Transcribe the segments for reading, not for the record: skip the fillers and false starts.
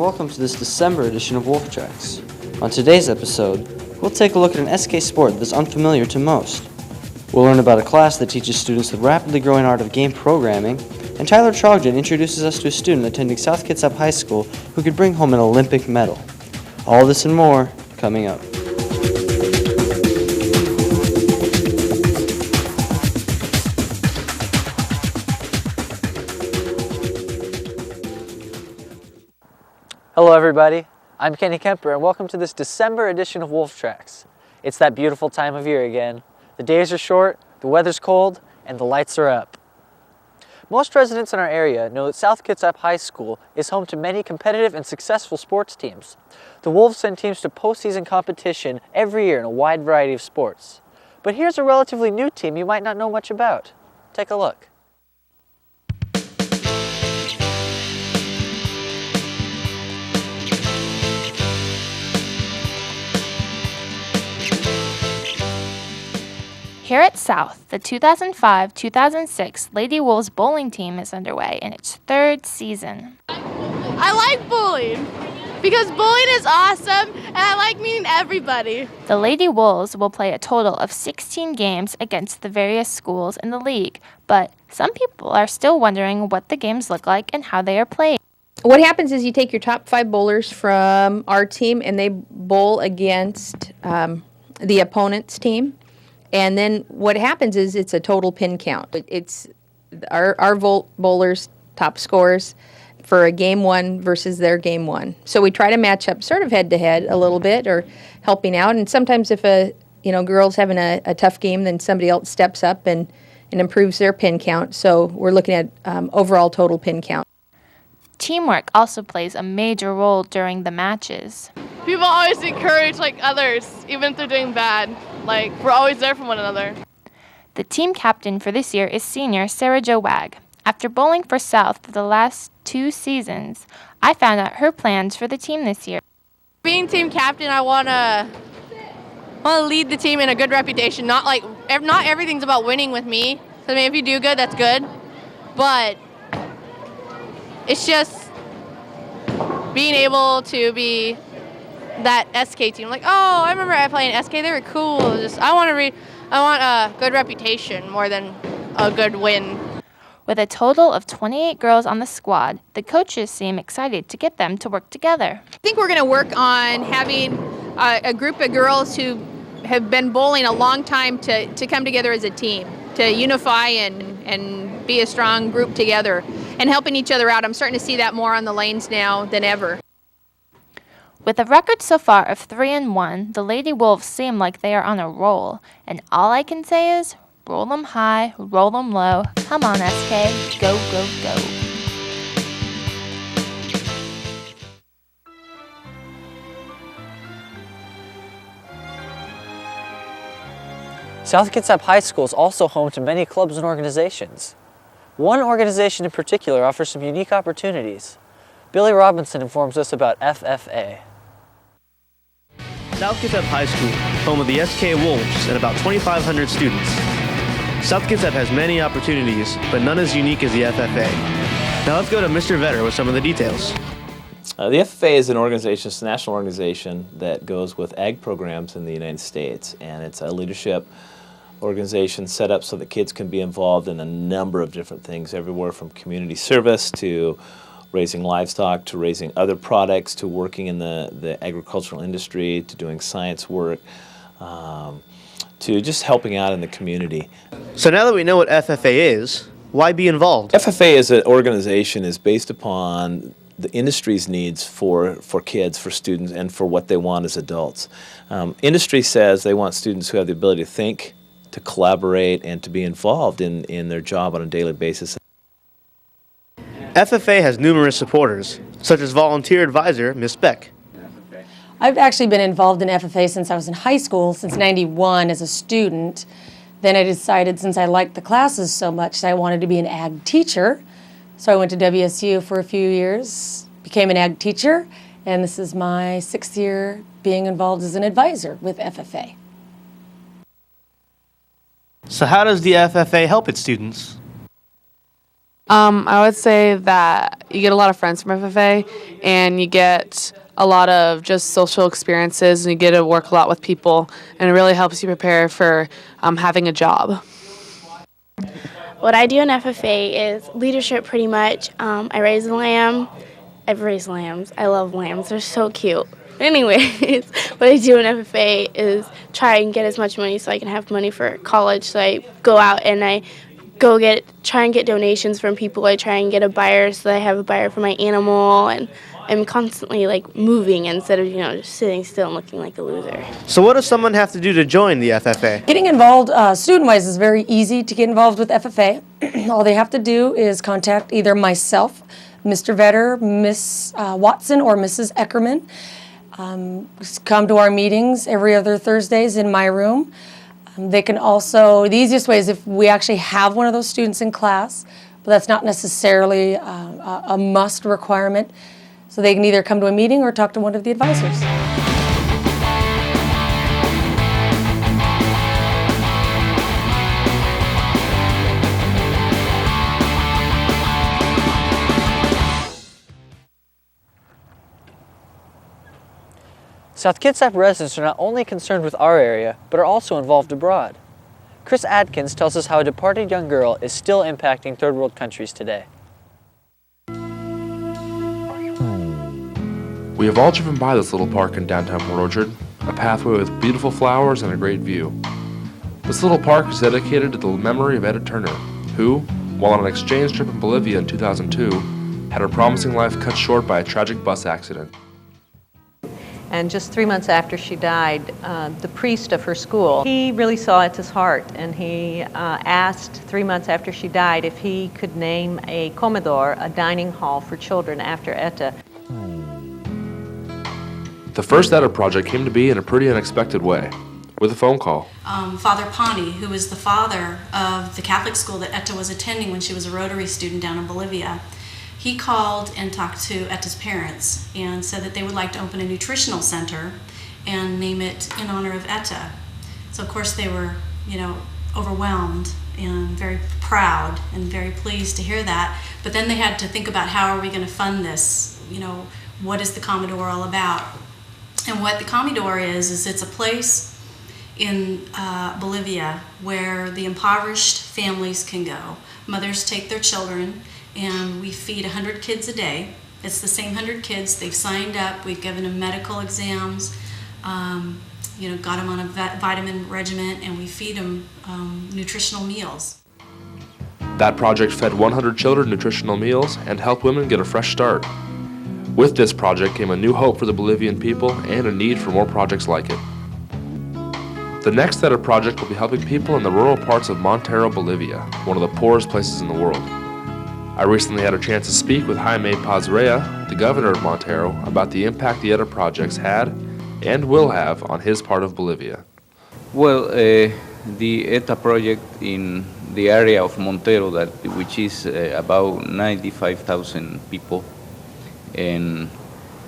welcome to this December edition of Wolf Tracks. On today's episode, we'll take a look at an SK sport that's unfamiliar to most. We'll learn about a class that teaches students the rapidly growing art of game programming, and Tyler Trojan introduces us to a student attending South Kitsap High School who could bring home an Olympic medal. All this and more coming up. Hello everybody, I'm Kenny Kemper and welcome to this December edition of Wolf Tracks. It's that beautiful time of year again. The days are short, the weather's cold, and the lights are up. Most residents in our area know that South Kitsap High School is home to many competitive and successful sports teams. The Wolves send teams to postseason competition every year in a wide variety of sports. But here's a relatively new team you might not know much about. Take a look. Here at South, the 2005-2006 Lady Wolves bowling team is underway in its third season. I like bowling because bowling is awesome and I like meeting everybody. The Lady Wolves will play a total of 16 games against the various schools in the league, but some people are still wondering what the games look like and how they are played. What happens is you take your top 5 bowlers from our team and they bowl against the opponent's team. And then what happens is it's a total pin count. It's our bowlers' top scores for a game one versus their game one. So we try to match up sort of head to head a little bit or helping out. And sometimes if a girl's having a tough game, then somebody else steps up and improves their pin count. So we're looking at overall total pin count. Teamwork also plays a major role during the matches. People always encourage others, even if they're doing bad. We're always there for one another. The team captain for this year is senior Sarah Jo Wag. After bowling for South for the last 2 seasons, I found out her plans for the team this year. Being team captain, I want to lead the team in a good reputation. Not everything's about winning with me. I mean, if you do good, that's good. But it's just being able to be that SK team. I remember I played in SK. They were cool. I want a good reputation more than a good win. With a total of 28 girls on the squad, the coaches seem excited to get them to work together. I think we're going to work on having a group of girls who have been bowling a long time to come together as a team, to unify and be a strong group together and helping each other out. I'm starting to see that more on the lanes now than ever. With a record so far of 3-1, the Lady Wolves seem like they are on a roll. And all I can say is, roll them high, roll them low. Come on, SK, go, go, go. South Kitsap High School is also home to many clubs and organizations. One organization in particular offers some unique opportunities. Billy Robinson informs us about FFA. South Kitsap High School, home of the SK Wolves and about 2,500 students. South Kitsap has many opportunities, but none as unique as the FFA. Now let's go to Mr. Vetter with some of the details. The FFA is an organization, it's a national organization that goes with ag programs in the United States, and it's a leadership organization set up so that kids can be involved in a number of different things, everywhere from community service to raising livestock, to raising other products, to working in the agricultural industry, to doing science work, to just helping out in the community. So now that we know what FFA is, why be involved? FFA as an organization is based upon the industry's needs for kids, for students, and for what they want as adults. Industry says they want students who have the ability to think, to collaborate, and to be involved in their job on a daily basis. FFA has numerous supporters, such as volunteer advisor Ms. Beck. I've actually been involved in FFA since I was in high school, since '91 as a student. Then I decided, since I liked the classes so much, that I wanted to be an ag teacher. So I went to WSU for a few years, became an ag teacher, and this is my 6th year being involved as an advisor with FFA. So how does the FFA help its students? I would say that you get a lot of friends from FFA, and you get a lot of just social experiences, and you get to work a lot with people, and it really helps you prepare for having a job. What I do in FFA is leadership pretty much. I raise a lamb. I've raised lambs. I love lambs. They're so cute. Anyways, what I do in FFA is try and get as much money so I can have money for college. So I go out and I try and get donations from people. I try and get a buyer so that I have a buyer for my animal, and I'm constantly moving instead of just sitting still and looking like a loser. So what does someone have to do to join the FFA? Getting involved student-wise is very easy to get involved with FFA. All they have to do is contact either myself, Mr. Vetter, Miss Watson, or Mrs. Eckerman. Come to our meetings every other Thursdays in my room. They can also, the easiest way is if we actually have one of those students in class, but that's not necessarily a must requirement. So they can either come to a meeting or talk to one of the advisors. South Kitsap residents are not only concerned with our area, but are also involved abroad. Chris Adkins tells us how a departed young girl is still impacting third world countries today. We have all driven by this little park in downtown Port Orchard, a pathway with beautiful flowers and a great view. This little park is dedicated to the memory of Etta Turner, who, while on an exchange trip in Bolivia in 2002, had her promising life cut short by a tragic bus accident. And just 3 months after she died, the priest of her school, he really saw Etta's heart, and he asked 3 months after she died if he could name a comedor, a dining hall for children after Etta. The first Etta project came to be in a pretty unexpected way, with a phone call. Father Pani, who was the father of the Catholic school that Etta was attending when she was a Rotary student down in Bolivia, he called and talked to Etta's parents and said that they would like to open a nutritional center and name it in honor of Etta. So of course they were, overwhelmed and very proud and very pleased to hear that. But then they had to think about how are we going to fund this? What is the Comedor all about? And what the Comedor is it's a place in Bolivia where the impoverished families can go. Mothers take their children, and we feed 100 kids a day. It's the same 100 kids. They've signed up. We've given them medical exams, got them on a vitamin regimen, and we feed them nutritional meals. That project fed 100 children nutritional meals and helped women get a fresh start. With this project came a new hope for the Bolivian people and a need for more projects like it. The next Etta project will be helping people in the rural parts of Montero, Bolivia, one of the poorest places in the world. I recently had a chance to speak with Jaime Paz-Rea, the governor of Montero, about the impact the Etta projects had and will have on his part of Bolivia. Well, the ETA project in the area of Montero, which is about 95,000 people, and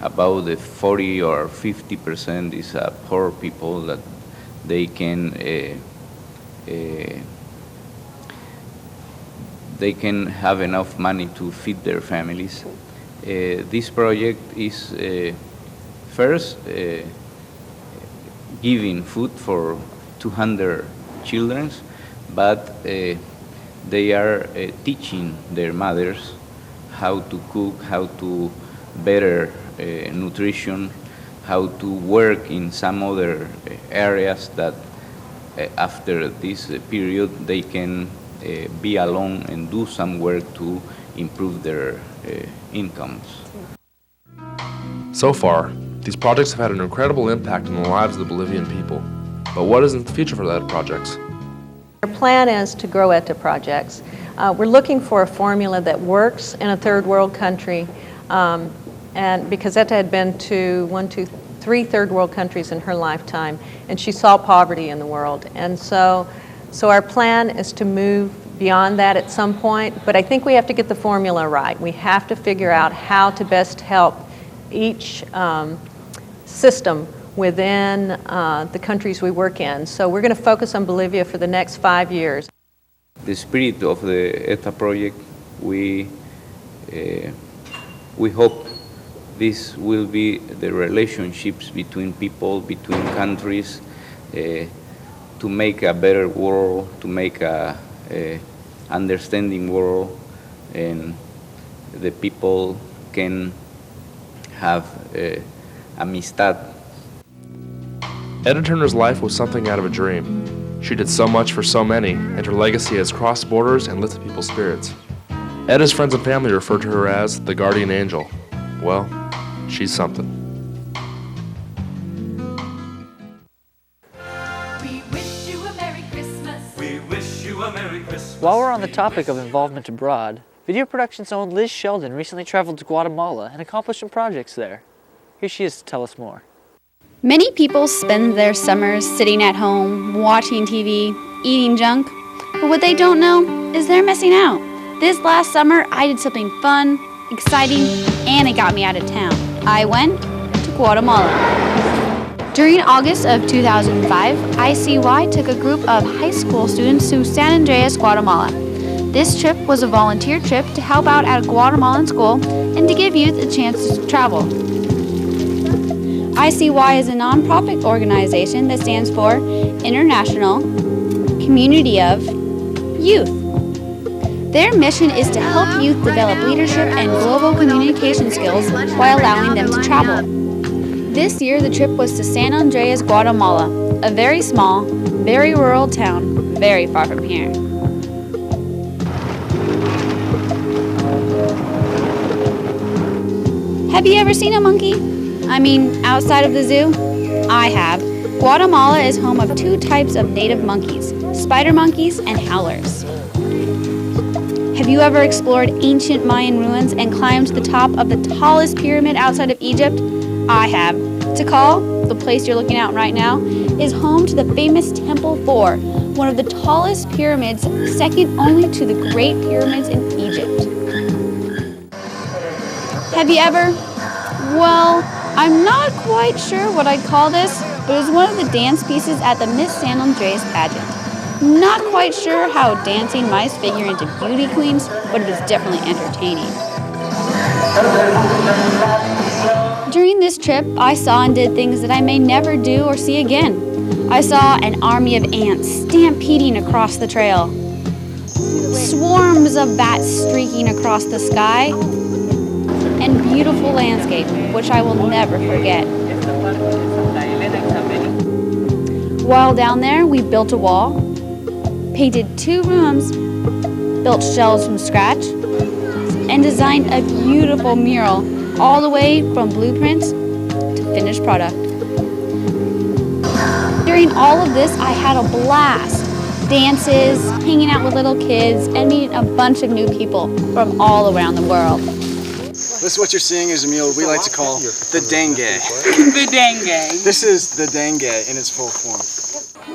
about the 40 or 50% is poor people that they can have enough money to feed their families. This project is first giving food for 200 children, but they are teaching their mothers how to cook, how to better nutrition, how to work in some other areas that after this period they can be alone and do some work to improve their incomes. So far, these projects have had an incredible impact on the lives of the Bolivian people. But what is in the future for the ETA projects? Our plan is to grow ETA projects. We're looking for a formula that works in a third world country, and because ETA had been to 3 third world countries in her lifetime, and she saw poverty in the world. And so our plan is to move beyond that at some point, but I think we have to get the formula right. We have to figure out how to best help each system within the countries we work in. So we're going to focus on Bolivia for the next 5 years. The spirit of the ETA project we hope this will be the relationships between people, between countries, to make a better world, to make a understanding world, and the people can have amistad. Etta Turner's life was something out of a dream. She did so much for so many, and her legacy has crossed borders and lifted people's spirits. Etta's friends and family refer to her as the guardian angel. Well, she's something. We wish you a Merry Christmas. We wish you a Merry Christmas. While we're on the topic of involvement abroad, video production's own Liz Sheldon recently traveled to Guatemala and accomplished some projects there. Here she is to tell us more. Many people spend their summers sitting at home, watching TV, eating junk, but what they don't know is they're missing out. This last summer, I did something fun, exciting, and it got me out of town. I went to Guatemala. During August of 2005, ICY took a group of high school students to San Andreas, Guatemala. This trip was a volunteer trip to help out at a Guatemalan school and to give youth a chance to travel. ICY is a nonprofit organization that stands for International Community of Youth. Their mission is to help youth develop leadership and global communication skills while allowing them to travel. This year, the trip was to San Andreas, Guatemala, a very small, very rural town, very far from here. Have you ever seen a monkey? I mean, outside of the zoo? I have. Guatemala is home of two types of native monkeys, spider monkeys and howlers. Have you ever explored ancient Mayan ruins and climbed to the top of the tallest pyramid outside of Egypt? I have. Tikal, the place you're looking at right now, is home to the famous Temple 4, one of the tallest pyramids, second only to the Great Pyramids in Egypt. Have you ever? Well, I'm not quite sure what I'd call this, but it was one of the dance pieces at the Miss San Andreas pageant. Not quite sure how dancing mice figure into beauty queens, but it was definitely entertaining. During this trip, I saw and did things that I may never do or see again. I saw an army of ants stampeding across the trail, swarms of bats streaking across the sky, and beautiful landscape, which I will never forget. While down there, we built a wall, painted 2 rooms, built shelves from scratch, and designed a beautiful mural all the way from blueprints to finished product. During all of this, I had a blast. Dances, hanging out with little kids, and meeting a bunch of new people from all around the world. This, what you're seeing, is a meal we like to call the dengue. The dengue. This is the dengue in its full form.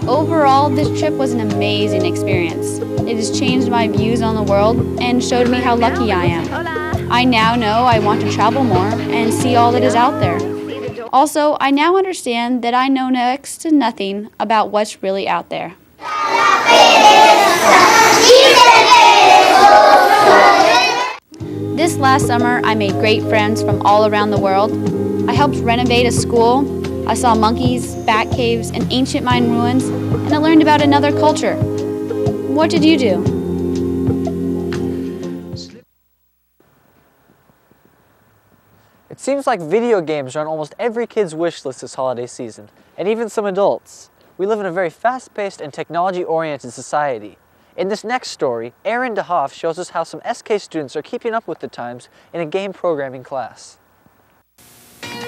Overall, this trip was an amazing experience. It has changed my views on the world and showed me how lucky I am. I now know I want to travel more and see all that is out there. Also, I now understand that I know next to nothing about what's really out there. This last summer, I made great friends from all around the world. I helped renovate a school. I saw monkeys, bat caves, and ancient Mayan ruins, and I learned about another culture. What did you do? It seems like video games are on almost every kid's wish list this holiday season, and even some adults. We live in a very fast-paced and technology-oriented society. In this next story, Aaron DeHoff shows us how some SK students are keeping up with the times in a game programming class.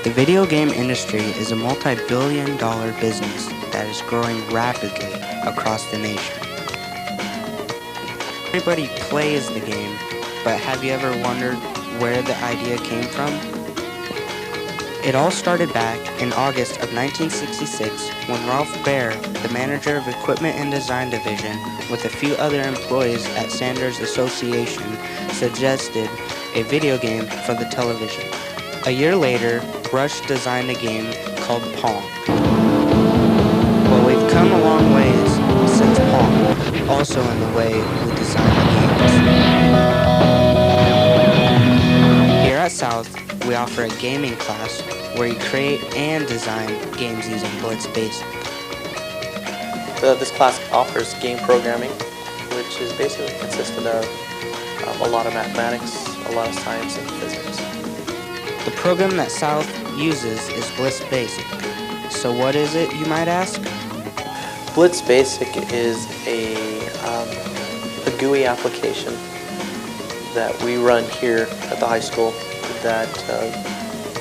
The video game industry is a multi-billion-dollar business that is growing rapidly across the nation. Everybody plays the game, but have you ever wondered where the idea came from? It all started back in August of 1966 when Ralph Baer, the manager of Equipment and Design Division, with a few other employees at Sanders Association, suggested a video game for the television. A year later, Rush designed a game called Pong. Well, we've come a long ways since Pong, also in the way we design the games. at South, we offer a gaming class where you create and design games using Blitz Basic. This class offers game programming, which is basically consisted of a lot of mathematics, a lot of science and physics. The program that South uses is Blitz Basic. So what is it, you might ask? Blitz Basic is a GUI application that we run here at the high school that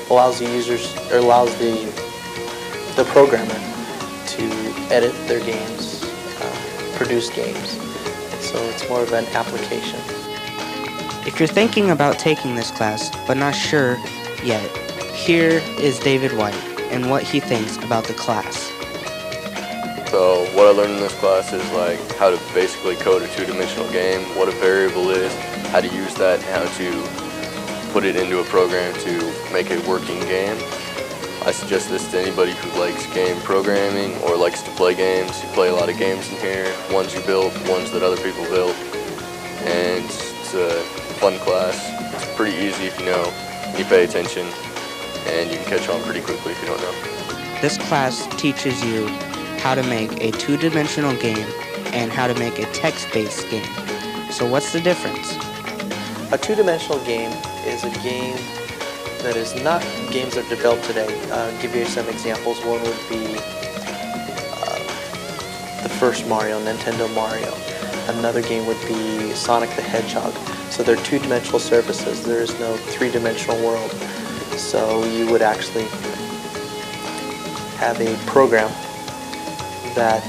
allows the users, or allows the programmer to edit their games, produce games. And so it's more of an application. If you're thinking about taking this class but not sure yet, here is David White and what he thinks about the class. So what I learned in this class is like how to basically code a two-dimensional game, what a variable is, how to use that, and how to put it into a program to make a working game. I suggest this to anybody who likes game programming or likes to play games. You play a lot of games in here, ones you built, ones that other people built, and it's a fun class. It's pretty easy if you know, you pay attention, and you can catch on pretty quickly if you don't know. This class teaches you how to make a two-dimensional game and how to make a text-based game. So what's the difference? A two-dimensional game is a game that is not games that are developed today. I'll give you some examples. One would be the first Mario, Nintendo Mario. Another game would be Sonic the Hedgehog. So they're two-dimensional surfaces. There is no three-dimensional world. So you would actually have a program that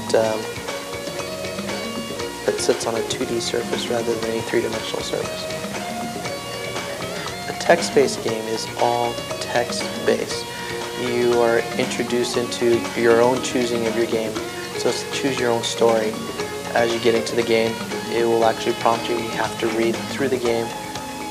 sits on a 2D surface rather than a three-dimensional surface. A text-based game is all text-based. You are introduced into your own choosing of your game. So it's choose your own story. As you get into the game, it will actually prompt you. You have to read through the game.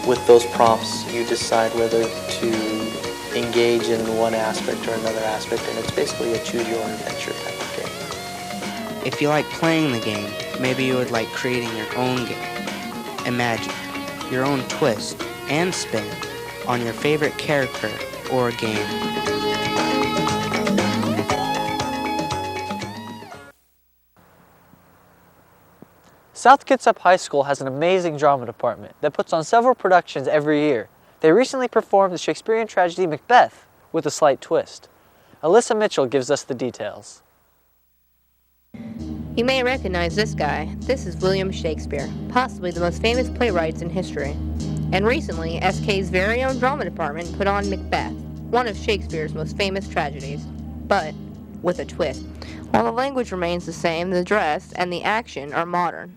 With those prompts, you decide whether to engage in one aspect or another aspect, and it's basically a choose your own adventure type of game. If you like playing the game, maybe you would like creating your own game. Imagine your own twist and spin on your favorite character or game. South Kitsap High School has an amazing drama department that puts on several productions every year. They recently performed the Shakespearean tragedy Macbeth with a slight twist. Alyssa Mitchell gives us the details. You may recognize this guy. This is William Shakespeare, possibly the most famous playwrights in history. And recently, SK's very own drama department put on Macbeth, one of Shakespeare's most famous tragedies, but with a twist. While the language remains the same, the dress and the action are modern.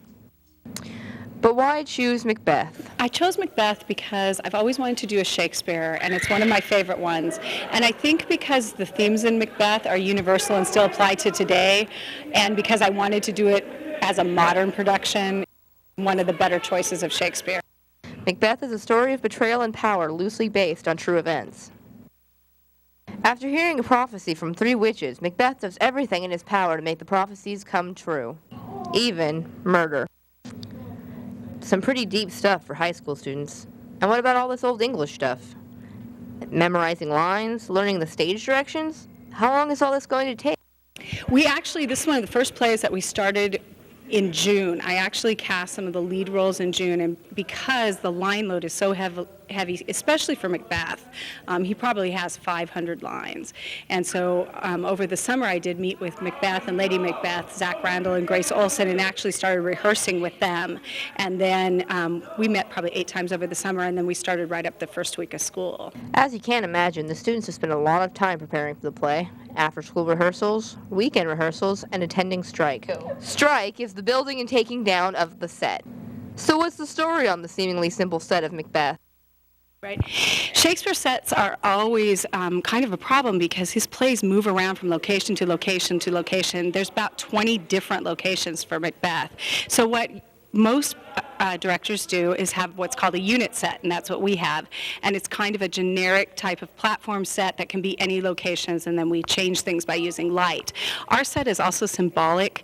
But why choose Macbeth? I chose Macbeth because I've always wanted to do a Shakespeare, and it's one of my favorite ones. And I think because the themes in Macbeth are universal and still apply to today, and because I wanted to do it as a modern production, one of the better choices of Shakespeare. Macbeth is a story of betrayal and power loosely based on true events. After hearing a prophecy from 3 witches, Macbeth does everything in his power to make the prophecies come true, even murder. Some pretty deep stuff for high school students. And what about all this old English stuff? Memorizing lines, learning the stage directions? How long is all this going to take? This is one of the first plays that we started in June. I actually cast some of the lead roles in June, and because the line load is so heavy, especially for Macbeth, he probably has 500 lines. And so over the summer I did meet with Macbeth and Lady Macbeth, Zach Randall and Grace Olson, and actually started rehearsing with them. And then we met probably 8 times over the summer, and then we started right up the first week of school. As you can imagine, the students have spent a lot of time preparing for the play. After-school rehearsals, weekend rehearsals, and attending strike. Strike is the building and taking down of the set. So what's the story on the seemingly simple set of Macbeth? Right. Shakespeare sets are always kind of a problem because his plays move around from location to location to location. There's about 20 different locations for Macbeth. So what most directors do is have what's called a unit set, and that's what we have. And it's kind of a generic type of platform set that can be any locations, and then we change things by using light. Our set is also symbolic.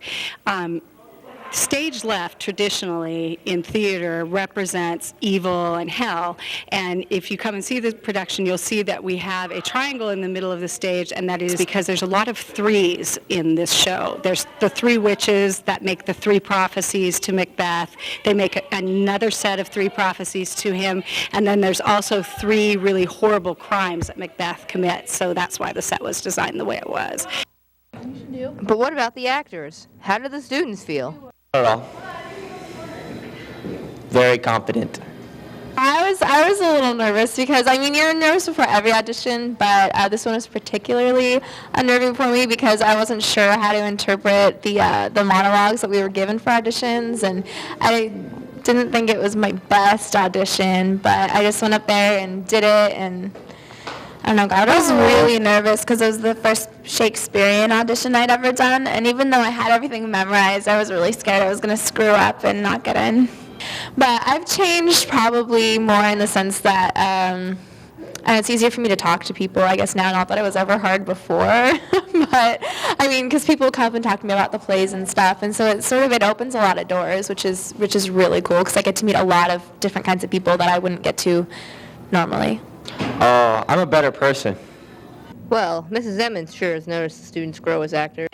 Stage left, traditionally, in theater, represents evil and hell. And if you come and see the production, you'll see that we have a triangle in the middle of the stage, and that is because there's a lot of threes in this show. There's the three witches that make the three prophecies to Macbeth. They make another set of three prophecies to him. And then there's also three really horrible crimes that Macbeth commits. So that's why the set was designed the way it was. But what about the actors? How do the students feel? Well, very confident. I was a little nervous because, I mean, you're nervous before every audition, but this one was particularly unnerving for me because I wasn't sure how to interpret the monologues that we were given for auditions, and I didn't think it was my best audition, but I just went up there and did it, and I don't know, God, I was really nervous because it was the first Shakespearean audition I'd ever done, and even though I had everything memorized, I was really scared I was going to screw up and not get in. But I've changed probably more in the sense that it's easier for me to talk to people, I guess now, not that it was ever hard before, but I mean, because people come up and talk to me about the plays and stuff, and so it opens a lot of doors, which is really cool because I get to meet a lot of different kinds of people that I wouldn't get to normally. I'm a better person. Well, Mrs. Emmons sure has noticed the students grow as actors.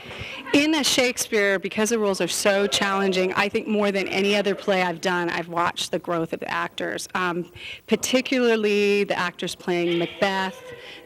In a Shakespeare, because the roles are so challenging, I think more than any other play I've done, I've watched the growth of the actors, particularly the actors playing Macbeth,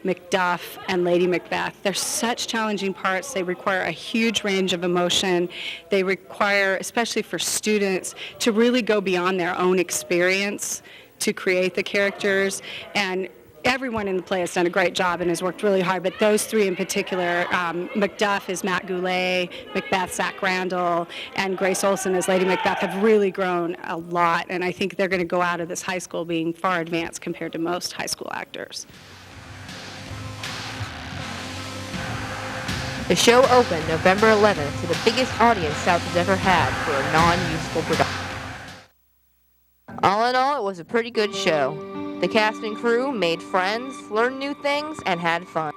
Macduff, and Lady Macbeth. They're such challenging parts. They require a huge range of emotion. They require, especially for students, to really go beyond their own experience to create the characters, and everyone in the play has done a great job and has worked really hard, but those three in particular, Macduff is Matt Goulet, Macbeth, Zach Randall, and Grace Olson as Lady Macbeth have really grown a lot, and I think they're going to go out of this high school being far advanced compared to most high school actors. The show opened November 11th to the biggest audience South has ever had for a non-musical production. All in all, it was a pretty good show. The cast and crew made friends, learned new things, and had fun.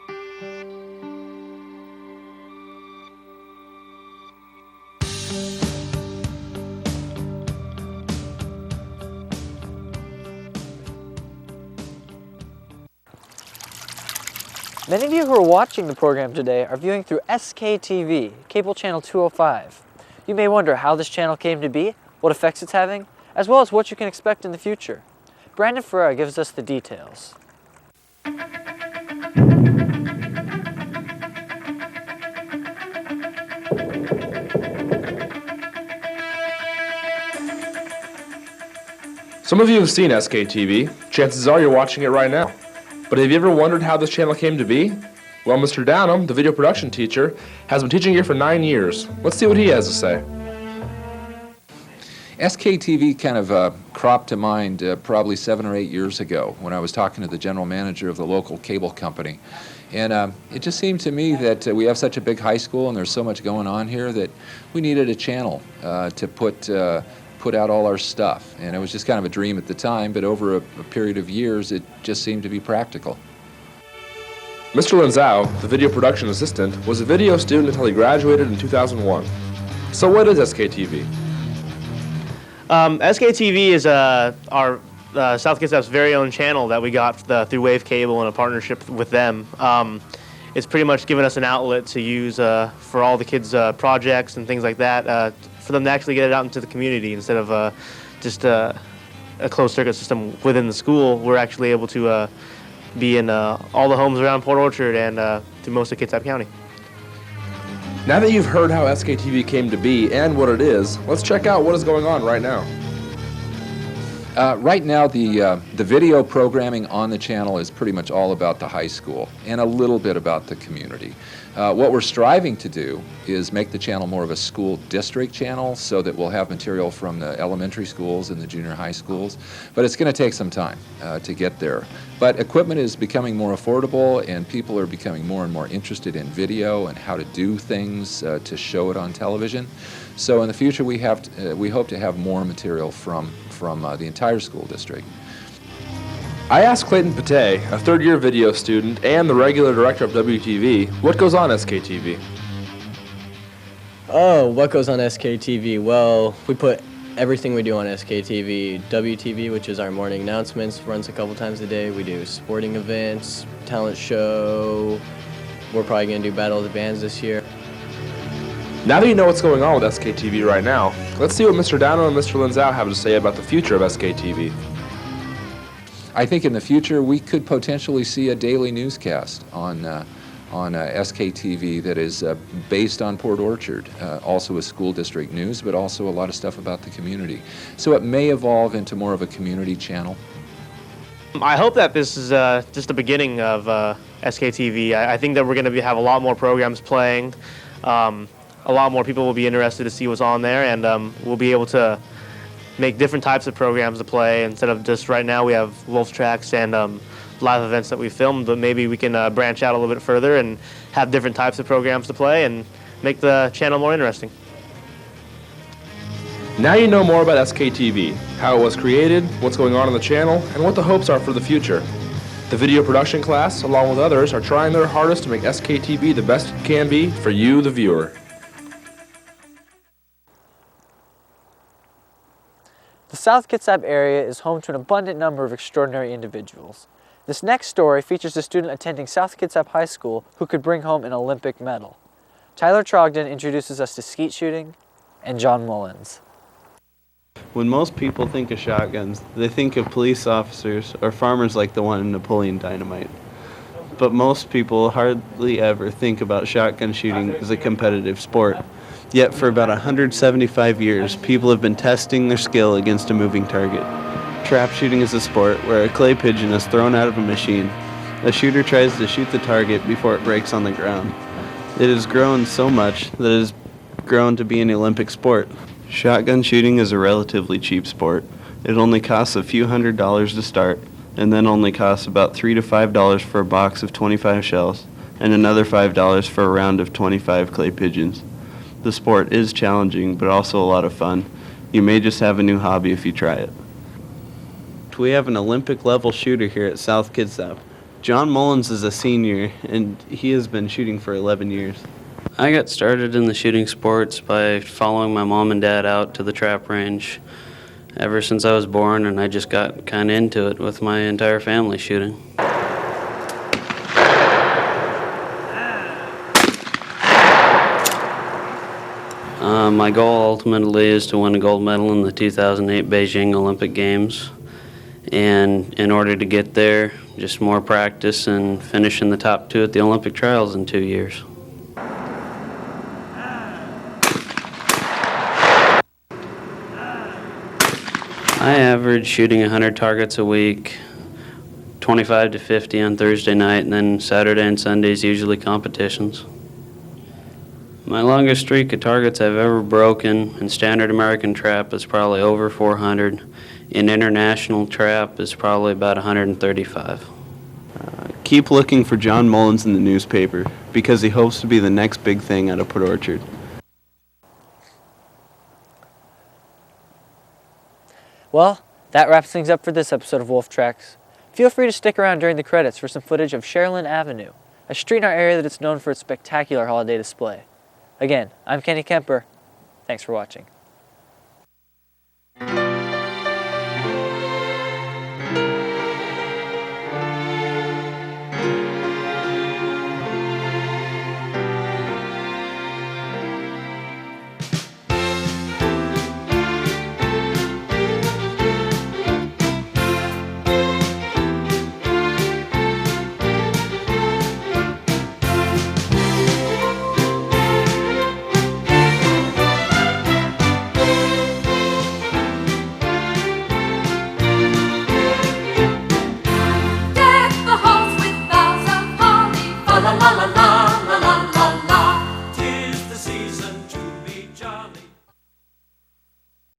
Many of you who are watching the program today are viewing through SKTV, cable channel 205. You may wonder how this channel came to be, what effects it's having, as well as what you can expect in the future. Brandon Ferreira gives us the details. Some of you have seen SKTV. Chances are you're watching it right now. But have you ever wondered how this channel came to be? Well, Mr. Downham, the video production teacher, has been teaching here for 9 years. Let's see what he has to say. SKTV kind of cropped to mind probably 7 or 8 years ago when I was talking to the general manager of the local cable company. And it just seemed to me that we have such a big high school and there's so much going on here that we needed a channel to put out all our stuff. And it was just kind of a dream at the time, but over a period of years it just seemed to be practical. Mr. Lanzau, the video production assistant, was a video student until he graduated in 2001. So what is SKTV? SKTV is our South Kitsap's very own channel that we got through Wave Cable in a partnership with them. It's pretty much given us an outlet to use for all the kids' projects and things like that, for them to actually get it out into the community instead of just a closed circuit system within the school. We're actually able to be in all the homes around Port Orchard and through most of Kitsap County. Now that you've heard how SKTV came to be and what it is, let's check out what is going on right now. Right now, the video programming on the channel is pretty much all about the high school and a little bit about the community. What we're striving to do is make the channel more of a school district channel so that we'll have material from the elementary schools and the junior high schools, but it's going to take some time to get there. But equipment is becoming more affordable and people are becoming more and more interested in video and how to do things to show it on television. So in the future we hope to have more material from the entire school district. I asked Clayton Pate, a third-year video student and the regular director of WTV, what goes on SKTV. Oh, what goes on SKTV? Well, we put everything we do on SKTV. WTV, which is our morning announcements, runs a couple times a day. We do sporting events, talent show. We're probably going to do Battle of the Bands this year. Now that you know what's going on with SKTV right now, let's see what Mr. Downo and Mr. Linzau have to say about the future of SKTV. I think in the future we could potentially see a daily newscast on SKTV that is based on Port Orchard, also with school district news, but also a lot of stuff about the community. So it may evolve into more of a community channel. I hope that this is just the beginning of SKTV. I think that we're going to have a lot more programs playing. A lot more people will be interested to see what's on there, and we'll be able to make different types of programs to play instead of just right now we have Wolf Tracks and live events that we filmed, but maybe we can branch out a little bit further and have different types of programs to play and make the channel more interesting. Now you know more about SKTV, how it was created, what's going on the channel, and what the hopes are for the future. The video production class, along with others, are trying their hardest to make SKTV the best it can be for you, the viewer. The South Kitsap area is home to an abundant number of extraordinary individuals. This next story features a student attending South Kitsap High School who could bring home an Olympic medal. Tyler Trojan introduces us to skeet shooting and John Mullins. When most people think of shotguns, they think of police officers or farmers like the one in Napoleon Dynamite. But most people hardly ever think about shotgun shooting as a competitive sport. Yet for about 175 years, people have been testing their skill against a moving target. Trap shooting is a sport where a clay pigeon is thrown out of a machine. A shooter tries to shoot the target before it breaks on the ground. It has grown so much that it has grown to be an Olympic sport. Shotgun shooting is a relatively cheap sport. It only costs a few $100s to start, and then only costs about $3 to $5 for a box of 25 shells, and another $5 for a round of 25 clay pigeons. The sport is challenging, but also a lot of fun. You may just have a new hobby if you try it. We have an Olympic-level shooter here at South Kitsap. John Mullins is a senior, and he has been shooting for 11 years. I got started in the shooting sports by following my mom and dad out to the trap range ever since I was born, and I just got kind of into it with my entire family shooting. My goal ultimately is to win a gold medal in the 2008 Beijing Olympic Games. And in order to get there, just more practice and finish in the top 2 at the Olympic trials in 2 years. I average shooting 100 targets a week, 25 to 50 on Thursday night, and then Saturday and Sundays usually competitions. My longest streak of targets I've ever broken in standard American trap is probably over 400. In international trap is probably about 135. Keep looking for John Mullins in the newspaper because he hopes to be the next big thing out of Port Orchard. Well, that wraps things up for this episode of Wolf Tracks. Feel free to stick around during the credits for some footage of Sherilyn Avenue, a street in our area that is known for its spectacular holiday display. Again, I'm Kenny Kemper. Thanks for watching.